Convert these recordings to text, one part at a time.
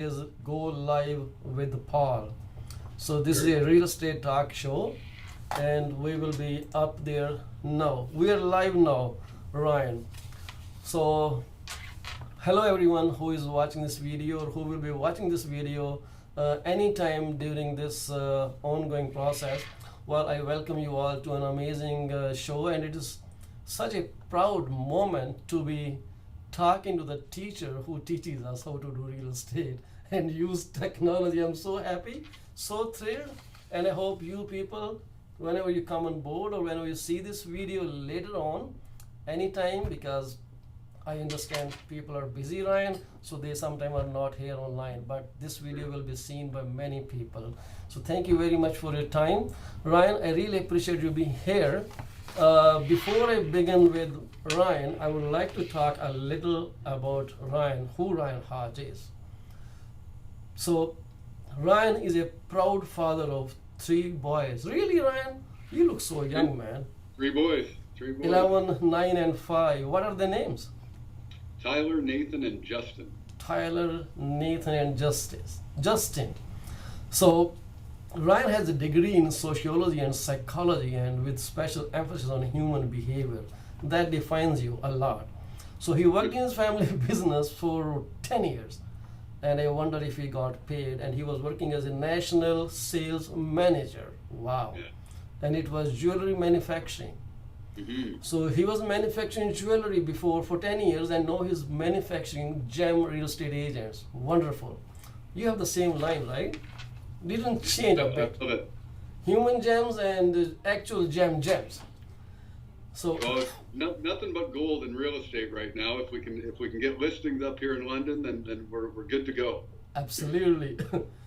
is Go Live with Paul. So this is a real estate talk show, and we will be up there now. We are live now, Ryan. So hello everyone who is watching this video or who will be watching this video anytime during this ongoing process. Well, I welcome you all to an amazing show, and it is such a proud moment to be talking to the teacher who teaches us how to do real estate and use technology. I'm so happy, so thrilled, and I hope you people, whenever you come on board or whenever you see this video later on, anytime, because I understand people are busy, Ryan, so they sometimes are not here online, but this video will be seen by many people. So thank you very much for your time. Ryan, I really appreciate you being here. Before I begin with Ryan, I would like to talk a little about Ryan, who Ryan Hodge is. So Ryan is a proud father of 3 boys. Really, Ryan? You look so young, man. 3 boys. 3 boys. 11, 9, and 5. What are their names? Tyler, Nathan, and Justin. Tyler, Nathan, and Justin. So Ryan has a degree in sociology and psychology, and with special emphasis on human behavior. That defines you a lot. So he worked in his family business for 10 years, and I wonder if he got paid. And he was working as a national sales manager. Wow. Yeah. And it was jewelry manufacturing. Mm-hmm. So he was manufacturing jewelry before for 10 years, and now he's manufacturing gem real estate agents. Wonderful. You have the same line, right? Didn't change a bit. I love it. Human gems and actual gems. So Well, nothing but gold in real estate right now. If we can get listings up here in London, then we're good to go. absolutely.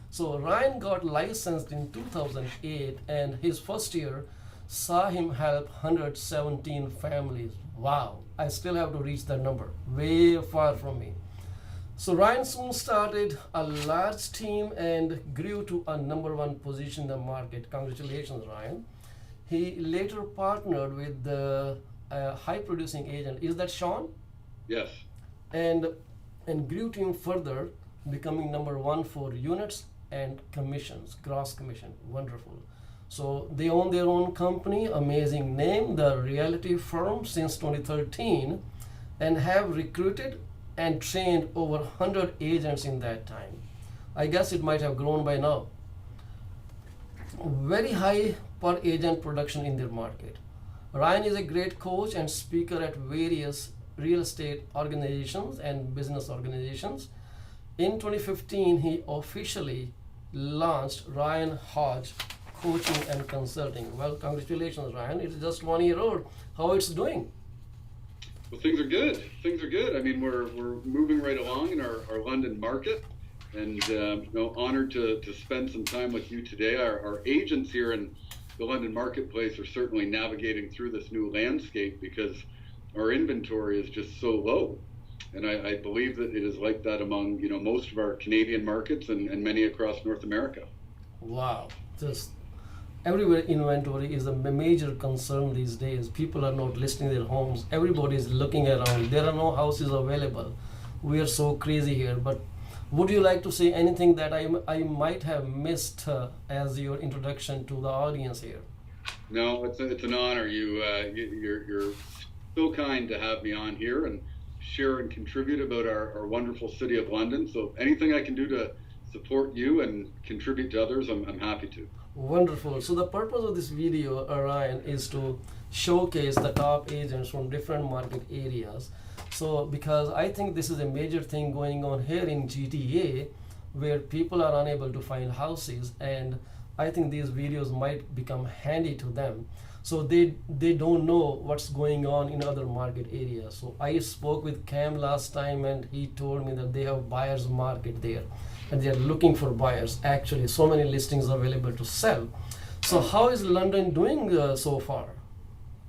So Ryan got licensed in 2008, and his first year saw him help 117 families. Wow, I still have to reach that number. Way far from me. So Ryan soon started a large team and grew to a #1 position in the market. Congratulations, Ryan. He later partnered with the high producing agent. Is that Sean? Yes. And grew team further, becoming #1 for units and commissions, gross commission. Wonderful. So they own their own company, amazing name, the reality firm, since 2013, and have recruited and trained over 100 agents in that time. I guess it might have grown by now. Very high per agent production in their market. Ryan is a great coach and speaker at various real estate organizations and business organizations. In 2015, he officially launched Ryan Hodge Coaching and Consulting. Well, congratulations, Ryan. It's just 1 year old. How it's doing? Well, things are good. Things are good. I mean, we're moving right along in our London market, and honored to spend some time with you today. Our agents here in the London marketplace are certainly navigating through this new landscape because our inventory is just so low. And I believe that it is like that among most of our Canadian markets and many across North America. Wow, just everywhere inventory is a major concern these days. People are not listing their homes. Everybody is looking around. There are no houses available. We are so crazy here. But would you like to say anything that I might have missed as your introduction to the audience here? No, it's an honor. You're so kind to have me on here and share and contribute about our wonderful city of London. So anything I can do to support you and contribute to others, I'm happy to. Wonderful. So the purpose of this video, Ryan, is to showcase the top agents from different market areas. So because I think this is a major thing going on here in GTA, where people are unable to find houses, and I think these videos might become handy to them. So they don't know what's going on in other market areas. So I spoke with Cam last time, and he told me that they have buyers market there, and they are looking for buyers. Actually, so many listings available to sell. So how is London doing so far?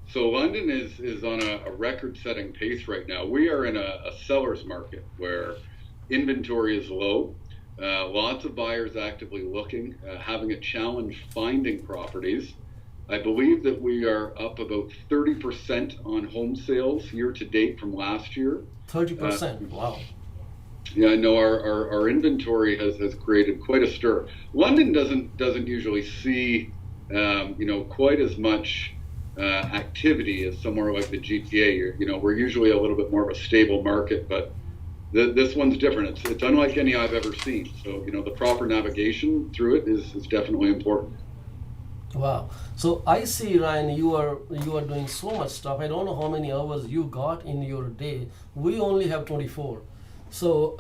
So London is on a record-setting pace right now. We are in a seller's market where inventory is low, lots of buyers actively looking, having a challenge finding properties. I believe that we are up about 30% on home sales year to date from last year. 30%, wow. Yeah, I know our inventory has created quite a stir. London doesn't usually see quite as much activity as somewhere like the GTA. We're usually a little bit more of a stable market, but this one's different. It's unlike any I've ever seen. So the proper navigation through it is definitely important. Wow. So I see, Ryan, you are doing so much stuff. I don't know how many hours you got in your day. We only have 24. So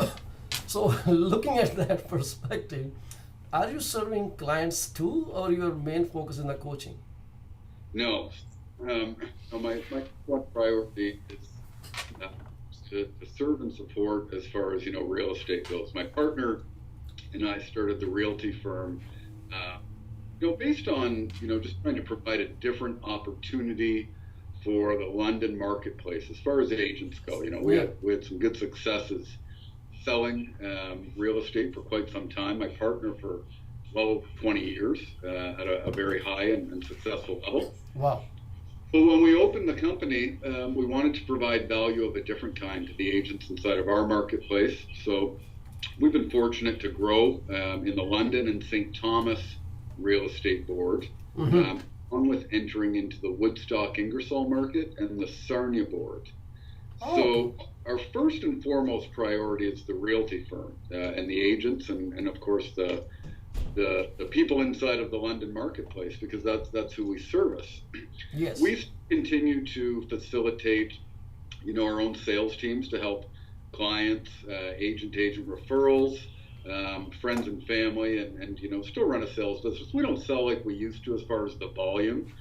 so looking at that perspective, are you serving clients too, or your main focus in the coaching? No, no, my one priority is uh, to serve and support as far as real estate goes. My partner and I started the realty firm, uh, based on just trying to provide a different opportunity for the London marketplace as far as agents go. Yeah. We had some good successes selling real estate for quite some time. My partner for well over 20 years at a very high and successful level. Wow. But when we opened the company, we wanted to provide value of a different kind to the agents inside of our marketplace. So we've been fortunate to grow in the London and St. Thomas real estate board, Mm-hmm. along with entering into the Woodstock Ingersoll market and the Sarnia board. Oh, okay. So our first and foremost priority is the realty firm and the agents, and of course the people inside of the London marketplace, because that's who we service. Yes. We continue to facilitate, our own sales teams to help clients, agent referrals, friends and family, and still run a sales business. We don't sell like we used to as far as the volume,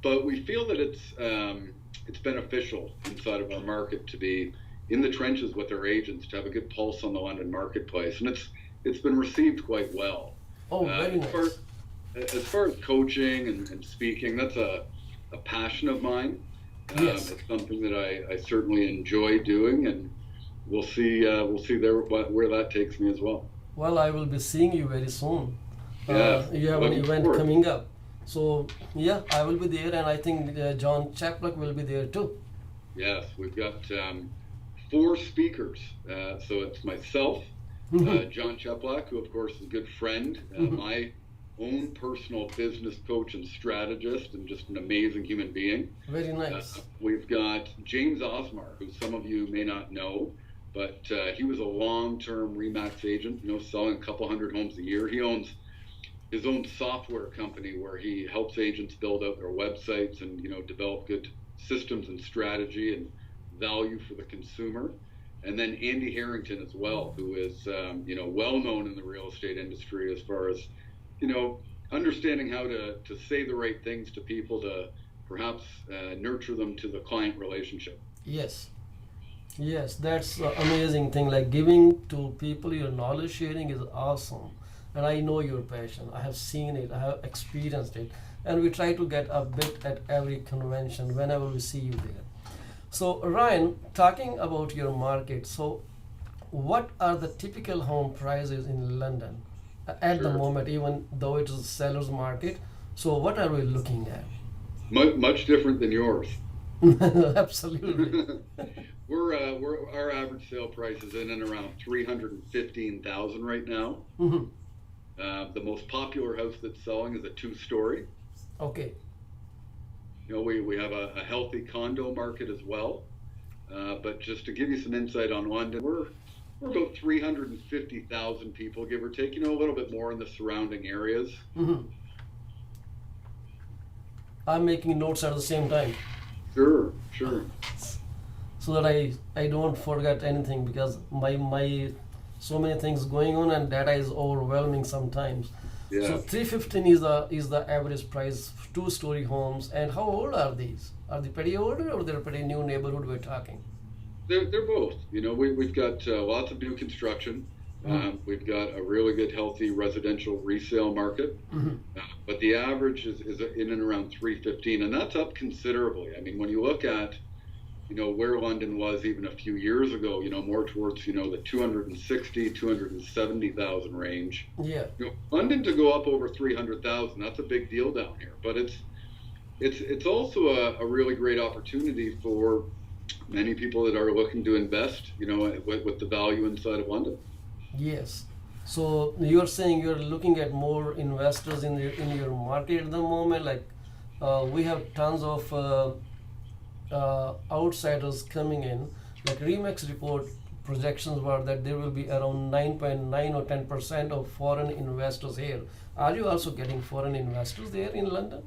but we feel that it's beneficial inside of our market to be in the trenches with our agents, to have a good pulse on the London marketplace, and it's been received quite well. Oh, very As far nice. as far as coaching and speaking, that's a passion of mine. Yes. It's something that I certainly enjoy doing, and we'll see there where that takes me as well. Well, I will be seeing you very soon. Yes, You have an looking event forward. coming up. So, yeah, I will be there, and I think John Chaplock will be there too. Yes, we've got four speakers. So it's myself, Mhm. John Cheplack, who of course is a good friend, Mhm. my own personal business coach and strategist, and just an amazing human being. Very nice. We've got James Osmar, who some of you may not know, but he was a long-term Remax agent, selling a couple hundred homes a year. He owns his own software company where he helps agents build out their websites and develop good systems and strategy and value for the consumer. And then Andy Harrington as well, who is well known in the real estate industry as far as understanding how to say the right things to people to perhaps nurture them to the client relationship. Yes. Yes, that's amazing thing. Like giving to people your knowledge sharing is awesome. And I know your passion. I have seen it. I have experienced it. And we try to get a bit at every convention whenever we see you there. So Ryan, talking about your market, so what are the typical home prices in London at the Sure. moment, even though it is a seller's market? So what are we looking at? Much different than yours. Absolutely. We're our average sale price is in and around 315,000 right now. Mhm. The most popular house that's selling is a two-story. Okay. We have a healthy condo market as well. But just to give you some insight on London, we're about 350,000 people, give or take. A little bit more in the surrounding areas. Mhm. I'm making notes at the same time Sure, sure. so that I don't forget anything because my so many things going on and data is overwhelming sometimes. So Yeah. 315 is the average price, two-story homes. And how old are these? Are they pretty old or they're pretty new neighborhood we're talking? They're both. We've got lots of new construction. Mm. We've got a really good, healthy residential resale market. Mhm. But the average is in and around 315, and that's up considerably. I mean, when you look at where London was even a few years ago, more towards the 260, 270,000 range. Yeah. London to go up over 300,000, that's a big deal down here. But it's also a really great opportunity for many people that are looking to invest, with the value inside of London. Yes. So you're saying you're looking at more investors in your market at the moment. Like we have tons of outsiders coming in. Like Remax report projections were that there will be around 9.9 or 10% of foreign investors here. Are you also getting foreign investors there in London?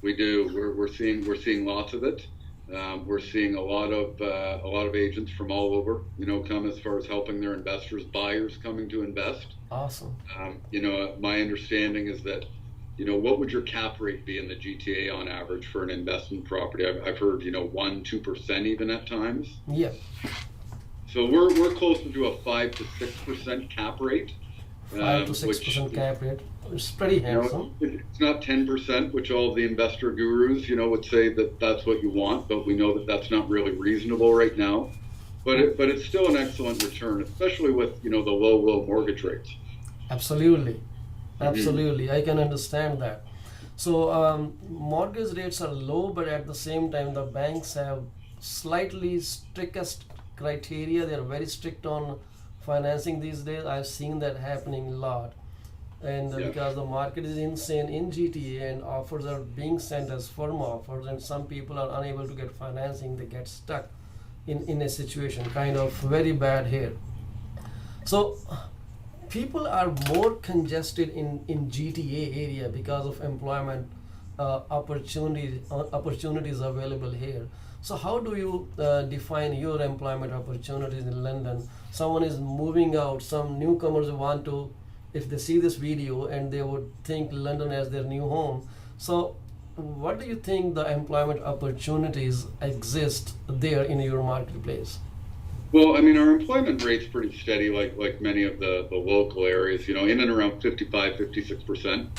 We do. We're seeing lots of it. We're seeing a lot of agents from all over, come as far as helping their investors, buyers coming to invest. Awesome. My understanding is that, what would your cap rate be in the GTA on average for an investment property? I've heard, 1-2% even at times. Yeah. So we're closer to a 5 to 6% cap rate. 5 to 6% cap rate. It's pretty handsome. It's not 10%, which all the investor gurus, would say that that's what you want, but we know that that's not really reasonable right now. But it's still an excellent return, especially with, the low mortgage rates. Absolutely. Absolutely. I can understand that. So mortgage rates are low, but at the same time, the banks have slightly strictest criteria. They are very strict on financing these days. I've seen that happening a lot. And Yeah. because the market is insane in GTA and offers are being sent as firm offers, and some people are unable to get financing, they get stuck in a situation kind of very bad here. So people are more congested in GTA area because of employment opportunities available here. So how do you define your employment opportunities in London? Someone is moving out, some newcomers want to, if they see this video and they would think London as their new home. So what do you think the employment opportunities exist there in your marketplace? Well, I mean, our employment rate's pretty steady, like many of the local areas, in and around 55-56%.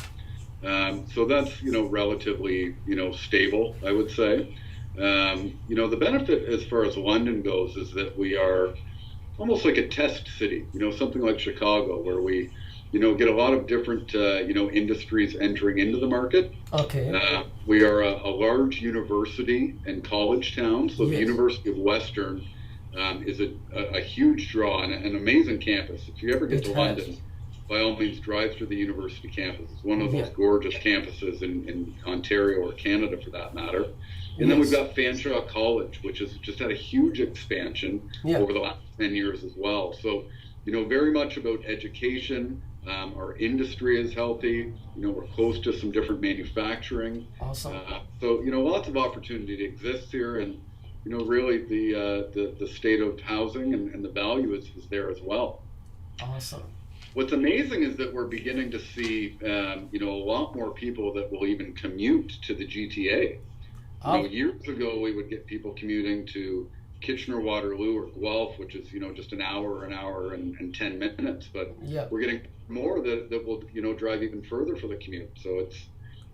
So that's, relatively, stable, I would say. The benefit as far as London goes is that we are almost like a test city, something like Chicago, where we, get a lot of different, industries entering into the market. Okay. We are a large university and college town, so the Yes. University of Western is a huge draw and an amazing campus. If you ever get It to has. London, by all means, drive through the university campus. It's one of those Yeah. gorgeous campuses in Ontario or Canada, for that matter. And then we've Yes. got Fanshawe College, which has just had a huge expansion Yeah. over the last 10 years as well. So, very much about education. Our industry is healthy. We're close to some different manufacturing. Awesome. So, lots of opportunity exists here. And, really the state of housing and the value is there as well. Awesome. What's amazing is that we're beginning to see, a lot more people that will even commute to the GTA. Years ago, we would get people commuting to Kitchener, Waterloo, or Guelph, which is, just an hour and 10 minutes. But Yeah. we're getting more that will, drive even further for the commute. So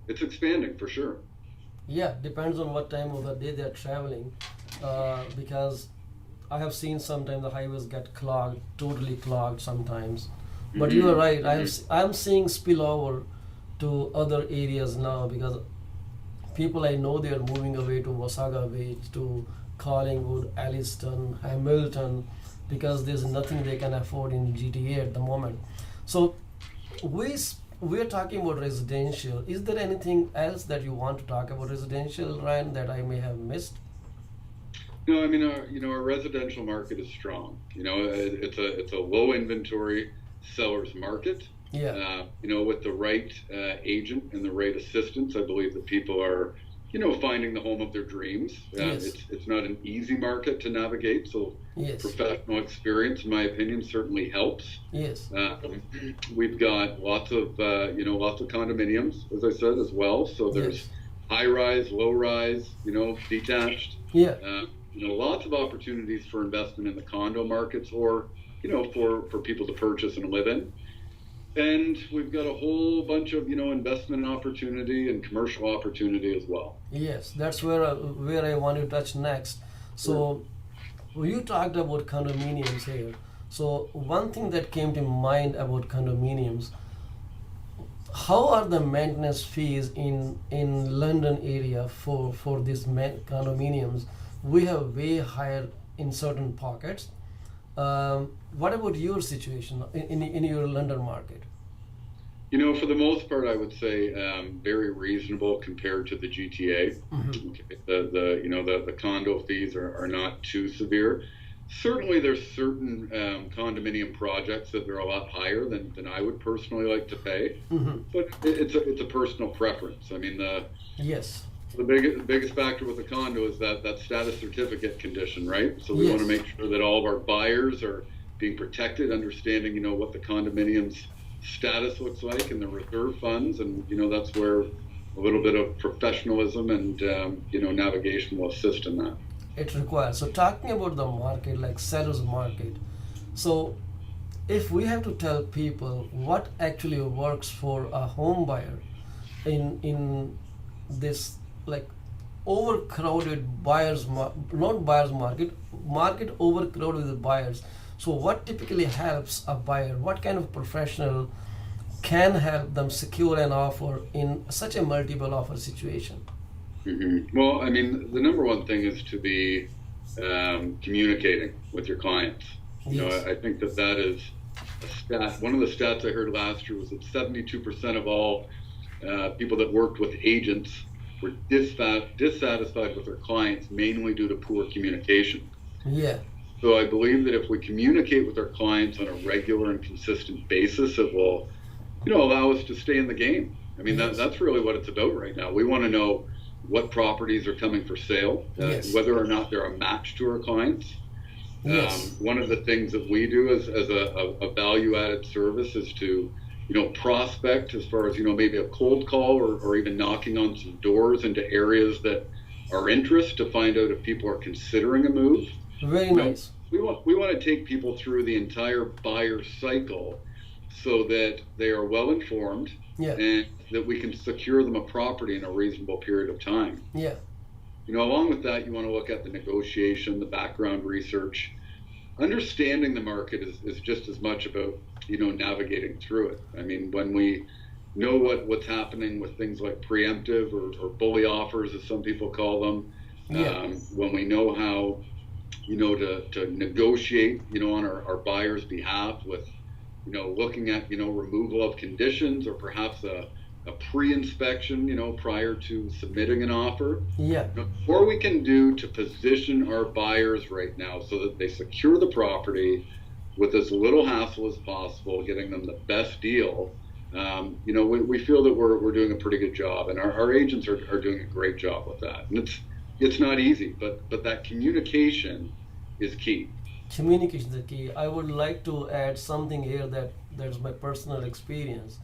it's expanding for sure. Yeah, depends on what time of the day they're traveling. Because I have seen sometimes the highways get clogged, totally clogged sometimes. But you are right. I'm seeing spillover to other areas now because people I know they are moving away to Wasaga Beach, to Collingwood, Alliston, Hamilton, because there's nothing they can afford in GTA at the moment. So we're talking about residential. Is there anything else that you want to talk about residential, Ryan, that I may have missed? No, I mean, our residential market is strong. It's a low inventory seller's market. Yeah. With the right agent and the right assistance, I believe that people are, finding the home of their dreams. Yes. It's not an easy market to navigate, so Yes. professional experience, in my opinion, certainly helps. Yes. We've got lots of condominiums, as I said, as well. So there's Yes. high rise, low rise, detached. Yeah. Lots of opportunities for investment in the condo markets, or for people to purchase and live in. And we've got a whole bunch of investment opportunity and commercial opportunity as well. Yes, that's where I want to touch next. So you talked about condominiums here. So one thing that came to mind about condominiums, how are the maintenance fees in London area for these condominiums? we have way higher in certain pockets. What about your situation in your London market? For the most part, I would say very reasonable compared to the GTA. Hmm. Okay. The condo fees are not too severe. Certainly, there's certain condominium projects that they're a lot higher than I would personally like to pay, Hmm. but it's a personal preference. I mean, Yes. the biggest factor with a condo is that status certificate condition, right? So we want to Yes. make sure that all of our buyers are being protected, understanding, what the condominium's status looks like and the reserve funds, and that's where a little bit of professionalism and navigation will assist in that. It requires. So talking about the market, like seller's market. So if we have to tell people what actually works for a home buyer in this like overcrowded not buyers market overcrowded with buyers. So what typically helps a buyer? What kind of professional can help them secure an offer in such a multiple offer situation? Well, I mean, the number one thing is to be communicating with your clients. Yes. I think that is a stat. One of the stats I heard last year was that 72% of all people that worked with agents were dissatisfied with their clients, mainly due to poor communication. Yeah. So I believe that if we communicate with our clients on a regular and consistent basis, it will, allow us to stay in the game. I mean, Yes. that's really what it's about right now. We want to know what properties are coming for sale, Yes. whether or not they're a match to our clients. Yes. One of the things that we do as a value added service is to, prospect as far as, maybe a cold call or even knocking on some doors into areas that are interest to find out if people are considering a move. Very You know, nice. we want to take people through the entire buyer cycle so that they are well informed Yeah. and that we can secure them a property in a reasonable period of time. Yeah. Along with that, you want to look at the negotiation, the background research. Understanding the market is just as much about, navigating through it. I mean, when we know what's happening with things like preemptive or bully offers, as some people call them, Yeah. when we know how, to negotiate, on our buyer's behalf with, looking at, removal of conditions or perhaps a pre-inspection, prior to submitting an offer. Yeah. What we can do to position our buyers right now so that they secure the property with as little hassle as possible, getting them the best deal. We feel that we're doing a pretty good job, and our agents are doing a great job with that. And it's not easy, but that communication is key. Communication is the key. I would like to add something here that's my personal experience.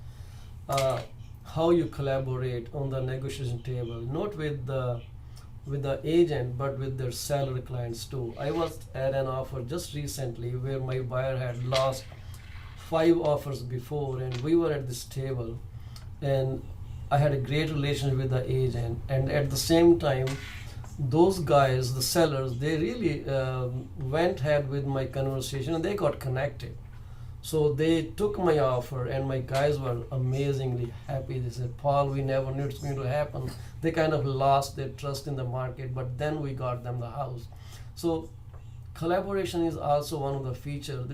Uh, how you collaborate on the negotiation table, not with the agent, but with their seller clients too. I was at an offer just recently where my buyer had lost 5 offers before, and we were at this table, and I had a great relationship with the agent, and at the same time, those guys, the sellers, they really went ahead with my conversation and they got connected. So they took my offer, and my guys were amazingly happy. They said, Paul, we never knew it's going to happen. They kind of lost their trust in the market, but then we got them the house. So collaboration is also one of the features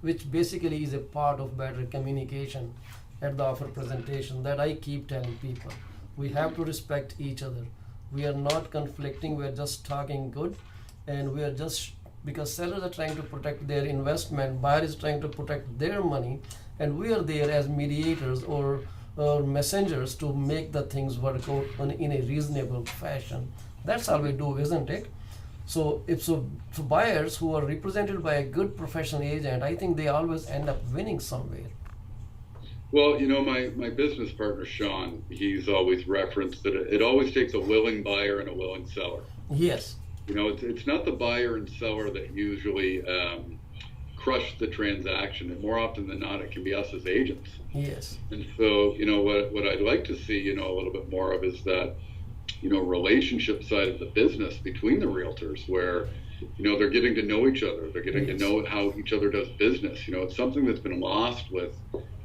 which basically is a part of better communication at the offer presentation that I keep telling people. We have to respect each other. We are not conflicting, we are just talking good, and we are just because sellers are trying to protect their investment, buyer is trying to protect their money, and we are there as mediators or messengers to make the things work out in a reasonable fashion. That's all we do, isn't it? So if so, for buyers who are represented by a good professional agent, I think they always end up winning somewhere. Well, my business partner, Sean, he's always referenced that it always takes a willing buyer and a willing seller. Yes. It's not the buyer and seller that usually crush the transaction, and more often than not, it can be us as agents. Yes. And so, what I'd like to see, a little bit more of is that, relationship side of the business between the realtors where, they're getting to know each other. They're getting Yes. to know how each other does business. It's something that's been lost with,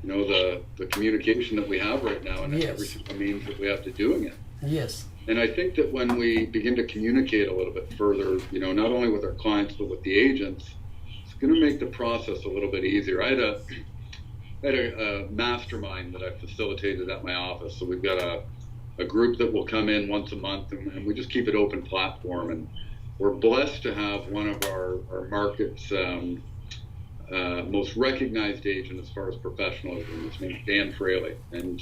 the communication that we have right now and Yes. every single means that we have to doing it. Yes. And I think that when we begin to communicate a little bit further, not only with our clients but with the agents, it's going to make the process a little bit easier. I had a mastermind that I facilitated at my office. So we've got a group that will come in once a month, and we just keep it open platform. And we're blessed to have one of our market's most recognized agent as far as professionalism. His name's Dan Fraley, and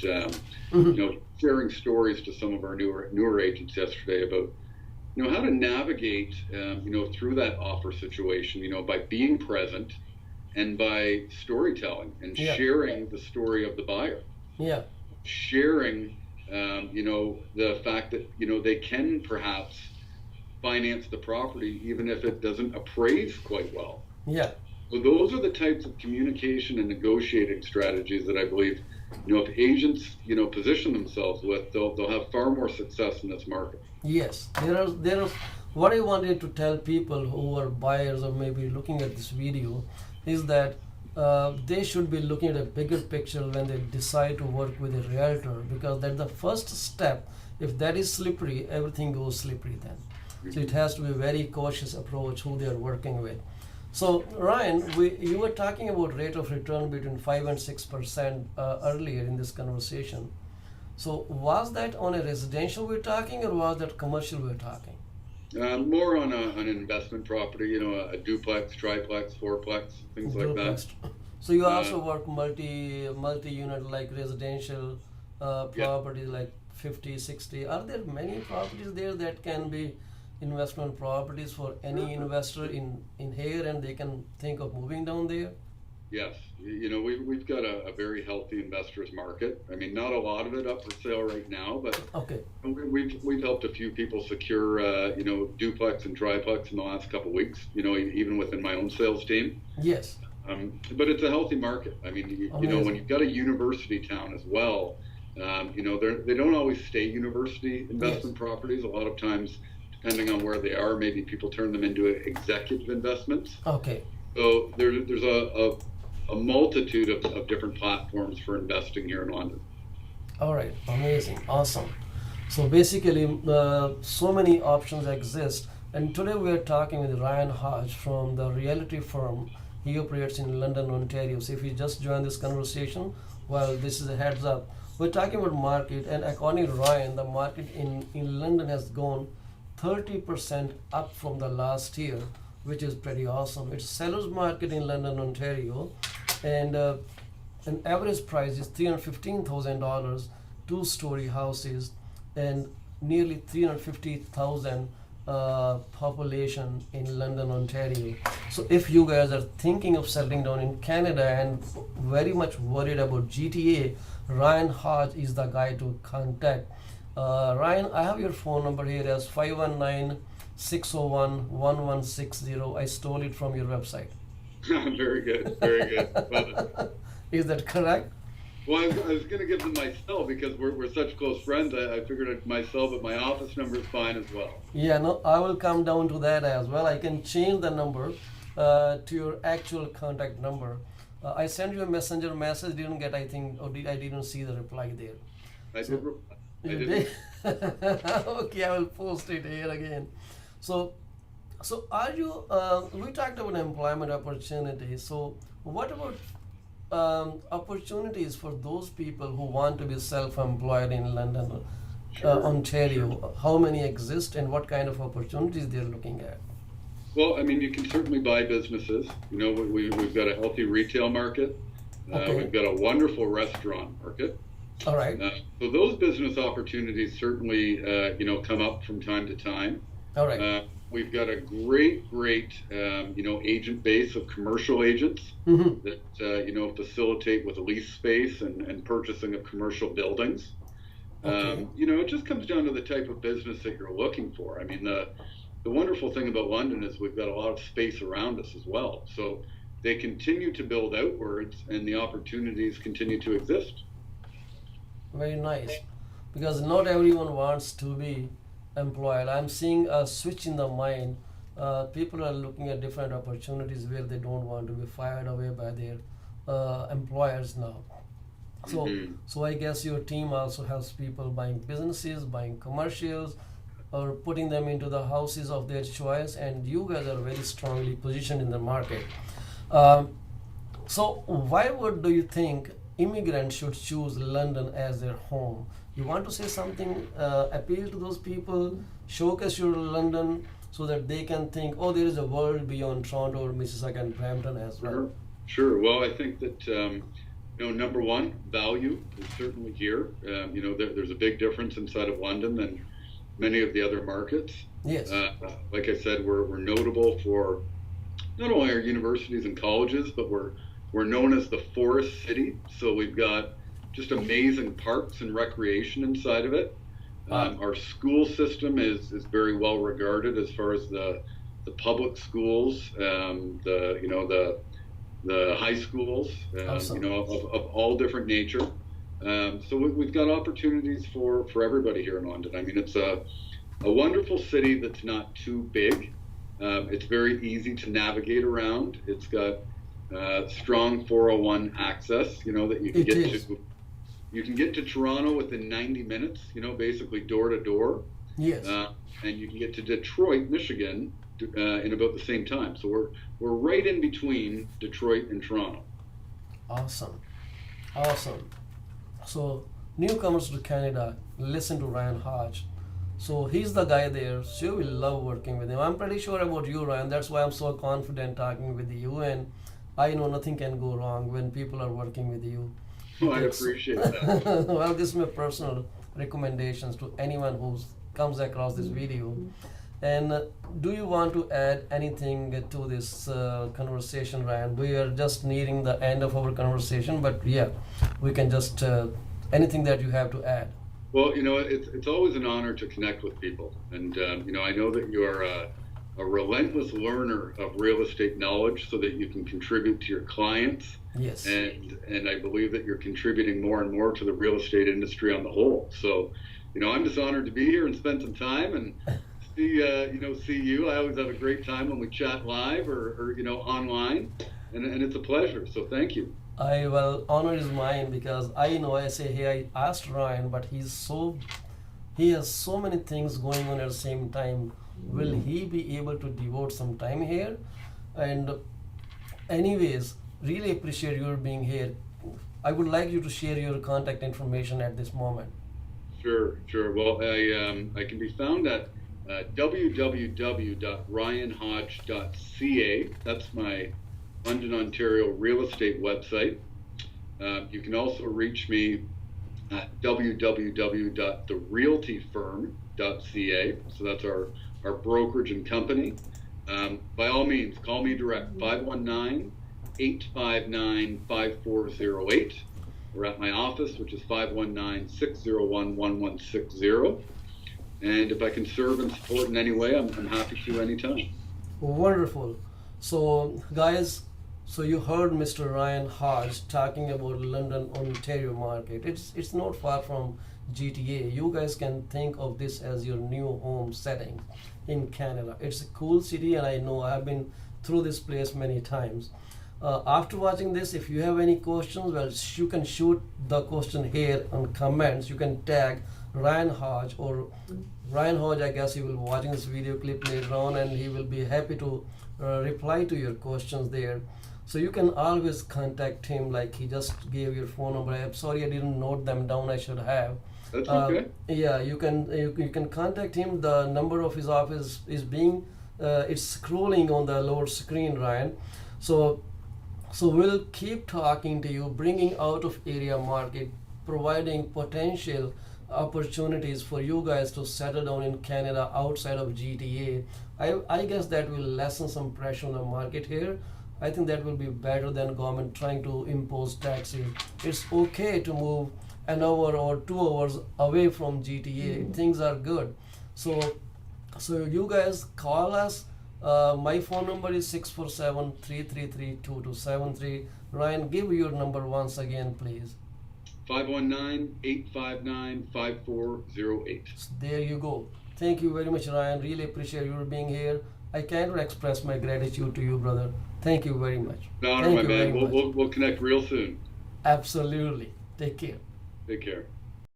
sharing stories to some of our newer agents yesterday about how to navigate through that offer situation, by being present and by storytelling and Yeah. sharing the story of the buyer, Yeah. sharing the fact that they can perhaps finance the property even if it doesn't appraise quite well. Yeah. So those are the types of communication and negotiating strategies that I believe, if agents, position themselves with, they'll have far more success in this market. Yes. There are. What I wanted to tell people who are buyers or maybe looking at this video is that they should be looking at a bigger picture when they decide to work with a realtor, because that's the first step. If that is slippery, everything goes slippery then. So it has to be a very cautious approach who they are working with. So Ryan, you were talking about rate of return between 5 and 6% earlier in this conversation. So was that on a residential we're talking, or was that commercial we're talking? More on an investment property, a duplex, triplex, fourplex, things like that. So you also work multi-unit like residential properties like 50, 60. Are there many properties there that can be investment properties for any investor in here, and they can think of moving down there? Yes, we've got a very healthy investors market. I mean, not a lot of it up for sale right now, but okay, we've helped a few people secure duplex and triplex in the last couple of weeks. Even within my own sales team. Yes. But it's a healthy market. I mean, when you've got a university town as well, they don't always stay university investment properties. A lot of times, depending on where they are, maybe people turn them into executive investments. Okay. So there's a multitude of different platforms for investing here in London. All right, amazing, awesome. So basically, so many options exist. And today we are talking with Ryan Hodge from the realty firm. He operates in London, Ontario. So if you just joined this conversation, well, this is a heads up. We're talking about market, and according to Ryan, the market in London has gone 30% up from the last year, which is pretty awesome. It's seller's market in London, Ontario, and an average price is $315,000, two-story houses, and nearly 350,000 population in London, Ontario. So if you guys are thinking of settling down in Canada and very much worried about GTA, Ryan Hodge is the guy to contact. Ryan, I have your phone number here as 519-601-1160. I stole it from your website. Very good, very good. Is that correct? Well, I was going to give them my cell because we're such close friends. I figured my cell, but my office number is fine as well. Yeah, no, I will come down to that as well. I can change the number to your actual contact number. I sent you a messenger message, didn't get, I think, or I didn't see the reply there. I did. Okay, I will post it here again. So are you? We talked about employment opportunities. So what about opportunities for those people who want to be self-employed in London, Ontario? How many exist, and what kind of opportunities they're looking at? Well, I mean, you can certainly buy businesses. We've got a healthy retail market. Okay. We've got a wonderful restaurant market. All right. So those business opportunities certainly, come up from time to time. All right. We've got a great, agent base of commercial agents that, facilitate with lease space and purchasing of commercial buildings. Okay. It just comes down to the type of business that you're looking for. I mean, the wonderful thing about London is we've got a lot of space around us as well. So they continue to build outwards, and the opportunities continue to exist. Very nice, because not everyone wants to be employed. I'm seeing a switch in the mind. People are looking at different opportunities where they don't want to be fired away by their employers now. So, Mhm. so I guess your team also helps people buying businesses, buying commercials, or putting them into the houses of their choice. And you guys are very strongly positioned in the market. Um, so, why would do you think immigrants should choose London as their home? You want to say something, appeal to those people, showcase your London, so that they can think, oh, there is a world beyond Toronto or Mississauga and Brampton as well. Sure. Sure. Well, I think that number one, value is certainly here. There's a big difference inside of London than many of the other markets. Yes. Like I said, we're notable for not only our universities and colleges, but we're known as the Forest City. So we've got just amazing parks and recreation inside of it. Our school system is very well regarded as far as the public schools, the high schools, Awesome. of all different nature. So we've got opportunities for everybody here in London. I mean, it's a wonderful city that's not too big. It's very easy to navigate around. It's got strong 401 access, that you can It get is. to. You can get to Toronto within 90 minutes, basically door to door, Yes. and you can get to Detroit, Michigan, in about the same time. So we're right in between Detroit and Toronto. Awesome. Awesome. So, newcomers to Canada, listen to Ryan Hodge. So, he's the guy there. So, you will love working with him. I'm pretty sure about you, Ryan. That's why I'm so confident talking with you. And I know nothing can go wrong when people are working with you. Oh, I appreciate that. Well, this is my personal recommendations to anyone who comes across this video. And do you want to add anything to this conversation, Ryan? We are just nearing the end of our conversation, but yeah, we can just anything that you have to add. Well, it's always an honor to connect with people, and I know that you are a relentless learner of real estate knowledge, so that you can contribute to your clients. Yes. And I believe that you're contributing more and more to the real estate industry on the whole. So, I'm just honored to be here and spend some time and see you. I always have a great time when we chat live or online, and it's a pleasure. So thank you. Well, honor is mine because I say, hey, I asked Ryan, but he has so many things going on at the same time. Will he be able to devote some time here? And anyways, really appreciate your being here. I would like you to share your contact information at this moment. Sure. Well, I can be found at www.ryanhodge.ca. That's my London, Ontario real estate website. You can also reach me at www.therealtyfirm.ca. So that's our brokerage and company. By all means, call me direct, 519-859-5408. We're at my office, which is 519-601-1160. And if I can serve and support in any way, I'm happy to anytime. Wonderful. So, guys, so you heard Mr. Ryan Hodge talking about London, Ontario market. It's not far from GTA. You guys can think of this as your new home setting in Canada. It's a cool city, and I know I've been through this place many times. After watching this, if you have any questions, well, you can shoot the question here on comments. You can tag Ryan Hodge or Ryan Hodge. I guess he will be watching this video clip later on, and he will be happy to reply to your questions there. So you can always contact him, like he just gave your phone number. I'm sorry I didn't note them down. I should have. That's okay. Yeah, you can contact him. The number of his office is being it's scrolling on the lower screen, Ryan. So we'll keep talking to you, bringing out of area market, providing potential opportunities for you guys to settle down in Canada outside of GTA. I guess that will lessen some pressure on the market here. I think that will be better than government trying to impose taxes. It's okay to move an hour or 2 hours away from GTA. Things are good. So you guys call us. My phone number is 647-333-2273. Ryan, give your number once again, please. 519-859-5408. There you go. Thank you very much, Ryan. Really appreciate your being here. I cannot express my gratitude to you, brother. Thank you very much. An honor, Thank my you man. very much. We'll connect real soon. Absolutely. Take care. Take care.